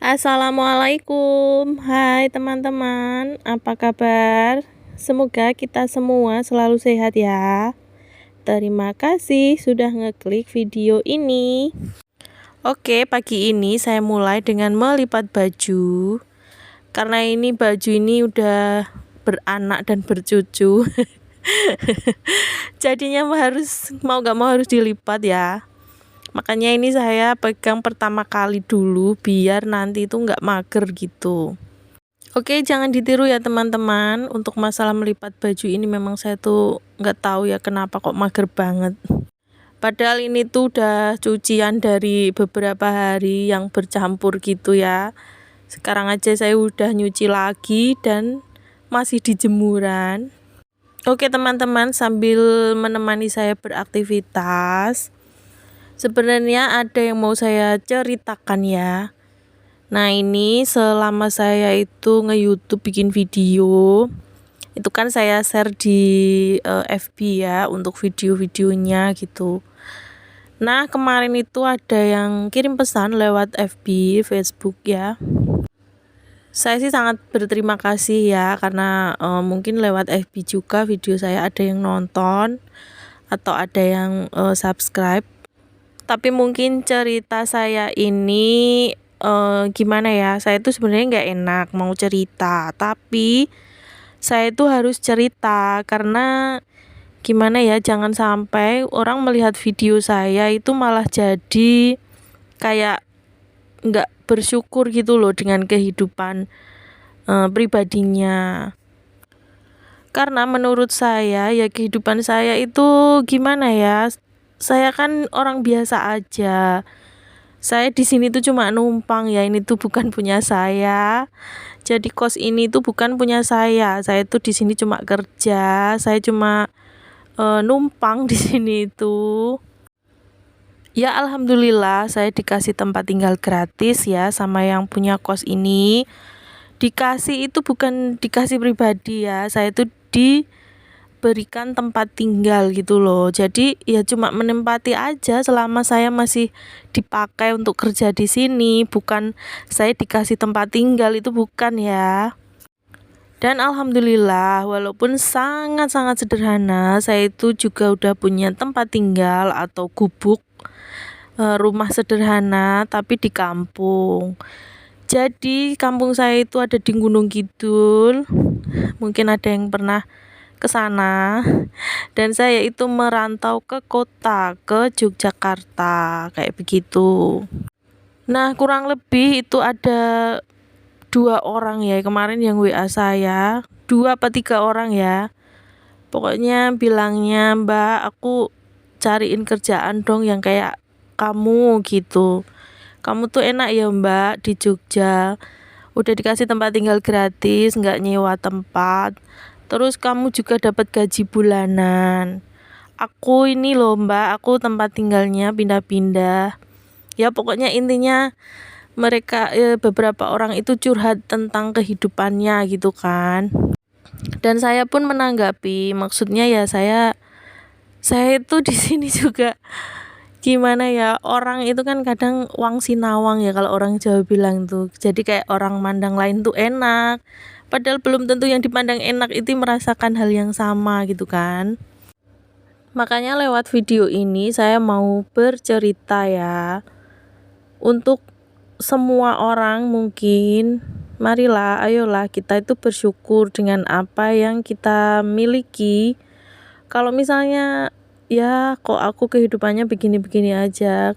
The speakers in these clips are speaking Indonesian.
Assalamualaikum, hai teman-teman, apa kabar? Semoga kita semua selalu sehat ya. Terima kasih sudah ngeklik video ini. Oke, pagi ini saya mulai dengan melipat baju. Karena ini baju ini udah beranak dan bercucu. Jadinya mau gak mau harus dilipat ya. Makanya ini saya pegang pertama kali dulu biar nanti itu nggak mager gitu. Oke, jangan ditiru ya teman-teman. Untuk masalah melipat baju ini memang saya tuh nggak tahu ya kenapa kok mager banget. Padahal ini tuh udah cucian dari beberapa hari yang bercampur gitu ya. Sekarang aja saya udah nyuci lagi dan masih di jemuran. Oke teman-teman, sambil menemani saya beraktivitas, sebenarnya ada yang mau saya ceritakan ya. Nah ini selama saya itu nge-YouTube bikin video, itu kan saya share di FB ya untuk video-videonya gitu. Nah kemarin itu ada yang kirim pesan lewat FB, Facebook ya. Saya sih sangat berterima kasih ya karena mungkin lewat FB juga video saya ada yang nonton atau ada yang subscribe. Tapi mungkin cerita saya ini gimana ya, saya itu sebenarnya nggak enak mau cerita, tapi saya itu harus cerita karena gimana ya, jangan sampai orang melihat video saya itu malah jadi kayak nggak bersyukur gitu loh dengan kehidupan pribadinya. Karena menurut saya ya kehidupan saya itu gimana ya, saya kan orang biasa aja. Saya di sini tuh cuma numpang ya, ini tuh bukan punya saya. Jadi kos ini tuh bukan punya saya. Saya tuh di sini cuma kerja, saya cuma numpang di sini itu. Ya alhamdulillah saya dikasih tempat tinggal gratis ya sama yang punya kos ini. Dikasih itu bukan dikasih pribadi ya, saya tuh diberikan tempat tinggal gitu loh. Jadi ya cuma menempati aja selama saya masih dipakai untuk kerja di sini, bukan saya dikasih tempat tinggal, itu bukan ya. Dan alhamdulillah walaupun sangat-sangat sederhana, saya itu juga udah punya tempat tinggal atau gubuk, rumah sederhana tapi di kampung. Jadi kampung saya itu ada di Gunung Kidul. Mungkin ada yang pernah ke sana. Dan saya itu merantau ke kota, ke Yogyakarta, kayak begitu. Nah, kurang lebih itu ada 2 orang ya kemarin yang WA saya, 2 apa 3 orang ya. Pokoknya bilangnya, "Mbak, aku cariin kerjaan dong yang kayak kamu gitu. Kamu tuh enak ya Mbak di Jogja, udah dikasih tempat tinggal gratis, nggak nyewa tempat, terus kamu juga dapat gaji bulanan. Aku ini loh Mbak, aku tempat tinggalnya pindah-pindah." Ya pokoknya intinya mereka beberapa orang itu curhat tentang kehidupannya gitu kan. Dan saya pun menanggapi, maksudnya ya saya itu di sini juga gimana ya, orang itu kan kadang wang sinawang ya kalau orang Jawa bilang tuh, jadi kayak orang mandang lain tuh enak padahal belum tentu yang dipandang enak itu merasakan hal yang sama gitu kan. Makanya lewat video ini saya mau bercerita ya untuk semua orang, mungkin marilah ayolah kita itu bersyukur dengan apa yang kita miliki. Kalau misalnya ya kok aku kehidupannya begini-begini aja,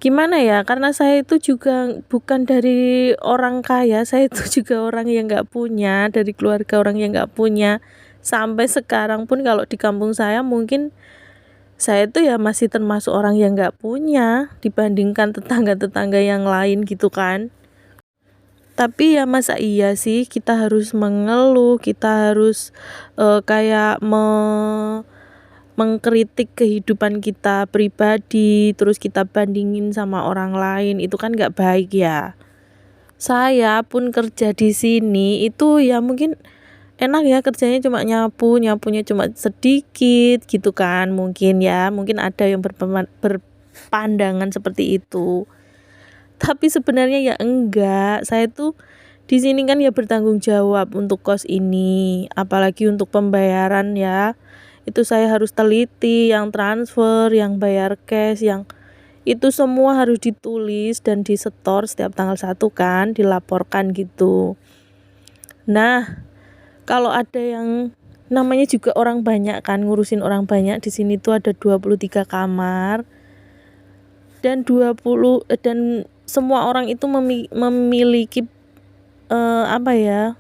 gimana ya, karena saya itu juga bukan dari orang kaya, saya itu juga orang yang nggak punya, dari keluarga orang yang nggak punya. Sampai sekarang pun kalau di kampung saya mungkin saya itu ya masih termasuk orang yang nggak punya dibandingkan tetangga-tetangga yang lain gitu kan. Tapi ya masa iya sih kita harus mengeluh, kita harus kayak mengkritik kehidupan kita pribadi, terus kita bandingin sama orang lain, itu kan nggak baik ya. Saya pun kerja di sini itu ya mungkin enak ya, kerjanya cuma nyapunya cuma sedikit gitu kan, mungkin ya, mungkin ada yang berpandangan seperti itu. Tapi sebenarnya ya enggak, saya tuh di sini kan ya bertanggung jawab untuk kos ini, apalagi untuk pembayaran ya. Itu saya harus teliti, yang transfer, yang bayar cash, yang itu semua harus ditulis dan disetor setiap tanggal 1 kan, dilaporkan gitu. Nah, kalau ada yang namanya juga orang banyak kan, ngurusin orang banyak, di sini tuh ada 23 kamar dan dan semua orang itu memiliki apa ya?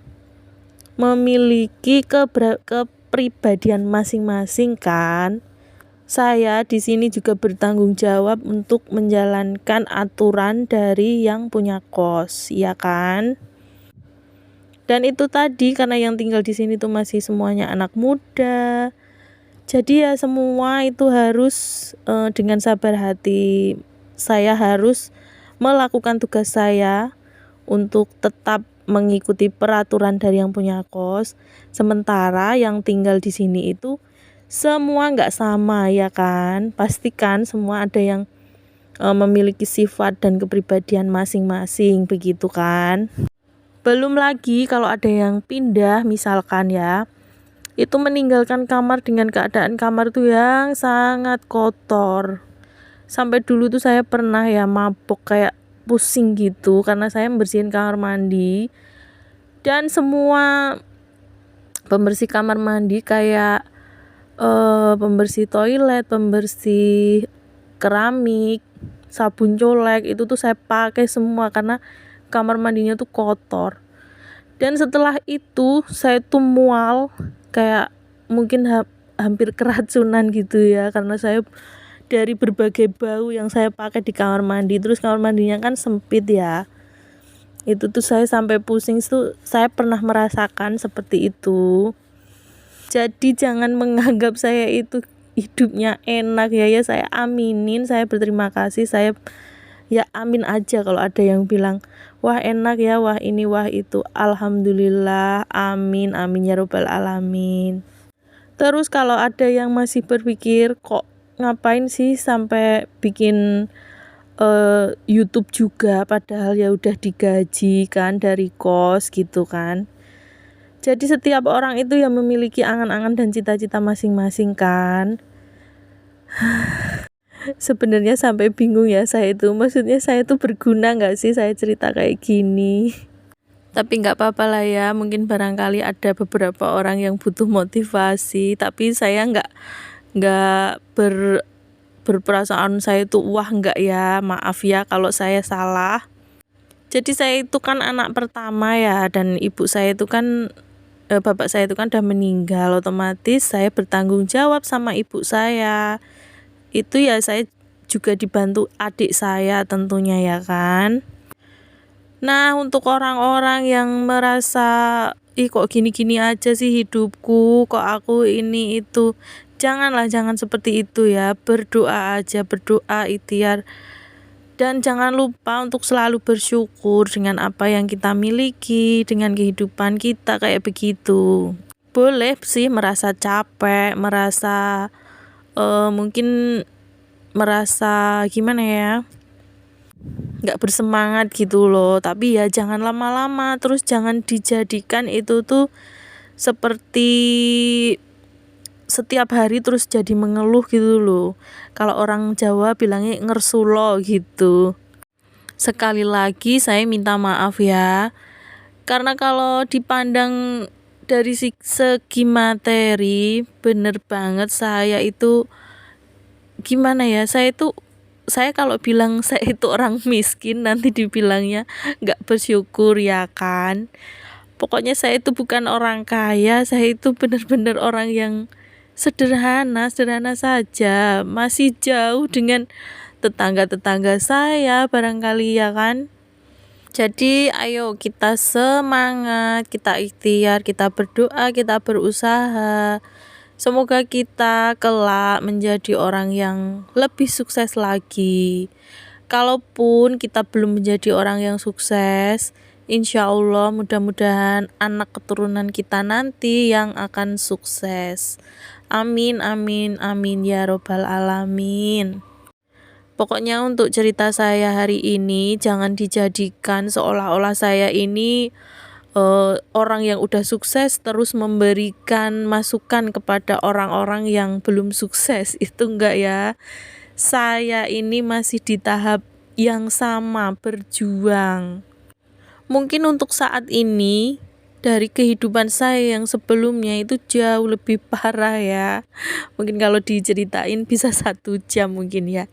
Memiliki kepribadian masing-masing kan. Saya di sini juga bertanggung jawab untuk menjalankan aturan dari yang punya kos, ya kan? Dan itu tadi karena yang tinggal di sini tuh masih semuanya anak muda. Jadi ya semua itu harus dengan sabar hati. Saya harus melakukan tugas saya untuk tetap mengikuti peraturan dari yang punya kos. Sementara yang tinggal di sini itu semua nggak sama ya kan. Pastikan semua ada yang memiliki sifat dan kepribadian masing-masing begitu kan. Belum lagi kalau ada yang pindah misalkan ya, itu meninggalkan kamar dengan keadaan kamar tuh yang sangat kotor. Sampai dulu tuh saya pernah ya mabok kayak pusing gitu karena saya membersihin kamar mandi dan semua pembersih kamar mandi kayak pembersih toilet, pembersih keramik, sabun colek itu tuh saya pakai semua karena kamar mandinya tuh kotor. Dan setelah itu saya tuh mual kayak mungkin hampir keracunan gitu ya, karena saya dari berbagai bau yang saya pakai di kamar mandi. Terus kamar mandinya kan sempit ya, itu tuh saya sampai pusing tuh, saya pernah merasakan seperti itu. Jadi jangan menganggap saya itu hidupnya enak ya, saya aminin, saya berterima kasih, saya ya amin aja kalau ada yang bilang wah enak ya, wah ini, wah itu. Alhamdulillah, amin amin ya robbal alamin. Terus kalau ada yang masih berpikir kok ngapain sih sampai bikin YouTube juga, padahal ya udah digaji kan dari kos gitu kan. Jadi setiap orang itu yang memiliki angan-angan dan cita-cita masing-masing kan. Sebenarnya sampai bingung ya saya itu, maksudnya saya itu berguna nggak sih saya cerita kayak gini. Tapi nggak apa-apa lah ya, mungkin barangkali ada beberapa orang yang butuh motivasi, tapi saya nggak berperasaan saya itu wah nggak ya, maaf ya kalau saya salah. Jadi saya itu kan anak pertama ya, dan ibu saya itu kan bapak saya itu kan udah meninggal, otomatis saya bertanggung jawab sama ibu saya. Itu ya saya juga dibantu adik saya tentunya ya kan. Nah, untuk orang-orang yang merasa ih kok gini-gini aja sih hidupku, kok aku ini itu, janganlah, jangan seperti itu ya. Berdoa aja, berdoa, ikhtiar, dan jangan lupa untuk selalu bersyukur dengan apa yang kita miliki, dengan kehidupan kita kayak begitu. Boleh sih merasa capek, merasa mungkin merasa gimana ya, nggak bersemangat gitu loh, tapi ya jangan lama-lama, terus jangan dijadikan itu tuh seperti setiap hari terus jadi mengeluh gitu loh. Kalau orang Jawa bilangnya ngersulo gitu. Sekali lagi saya minta maaf ya, karena kalau dipandang dari segi materi, bener banget saya itu gimana ya, saya kalau bilang saya itu orang miskin nanti dibilangnya nggak bersyukur ya kan. Pokoknya saya itu bukan orang kaya, saya itu benar-benar orang yang sederhana saja, masih jauh dengan tetangga-tetangga saya barangkali ya kan. Jadi ayo kita semangat, kita ikhtiar, kita berdoa, kita berusaha. Semoga kita kelak menjadi orang yang lebih sukses lagi. Kalaupun kita belum menjadi orang yang sukses, insya Allah mudah-mudahan anak keturunan kita nanti yang akan sukses. Amin, amin, amin ya robbal alamin. Pokoknya untuk cerita saya hari ini jangan dijadikan seolah-olah saya ini orang yang udah sukses terus memberikan masukan kepada orang-orang yang belum sukses. Itu enggak ya. Saya ini masih di tahap yang sama, berjuang. Mungkin untuk saat ini dari kehidupan saya yang sebelumnya itu jauh lebih parah ya. Mungkin kalau diceritain bisa 1 jam mungkin ya.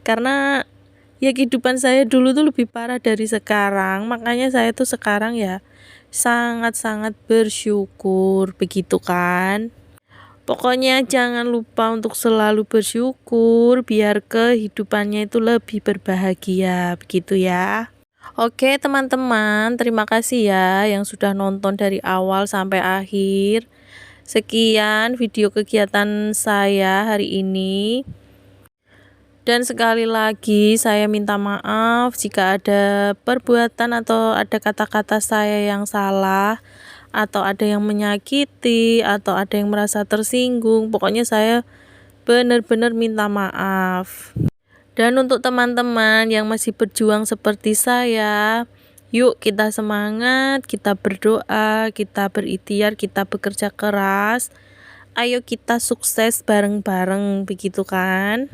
Karena ya kehidupan saya dulu tuh lebih parah dari sekarang. Makanya saya tuh sekarang ya sangat-sangat bersyukur, begitu kan. Pokoknya jangan lupa untuk selalu bersyukur biar kehidupannya itu lebih berbahagia, begitu ya. Oke teman-teman, terima kasih ya yang sudah nonton dari awal sampai akhir. Sekian video kegiatan saya hari ini. Dan sekali lagi saya minta maaf jika ada perbuatan atau ada kata-kata saya yang salah, atau ada yang menyakiti, atau ada yang merasa tersinggung. Pokoknya saya benar-benar minta maaf. Dan untuk teman-teman yang masih berjuang seperti saya, yuk kita semangat, kita berdoa, kita berikhtiar, kita bekerja keras. Ayo kita sukses bareng-bareng, begitu kan?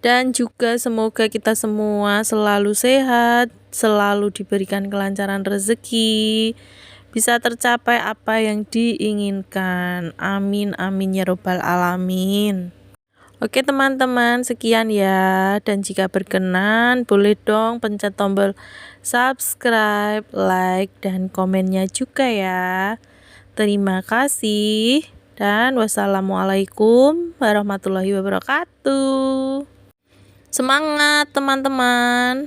Dan juga semoga kita semua selalu sehat, selalu diberikan kelancaran rezeki, bisa tercapai apa yang diinginkan. Amin amin ya robbal alamin. Oke teman-teman, sekian ya. Dan jika berkenan, boleh dong pencet tombol subscribe, like, dan komennya juga ya. Terima kasih. Dan wassalamualaikum warahmatullahi wabarakatuh. Semangat teman-teman.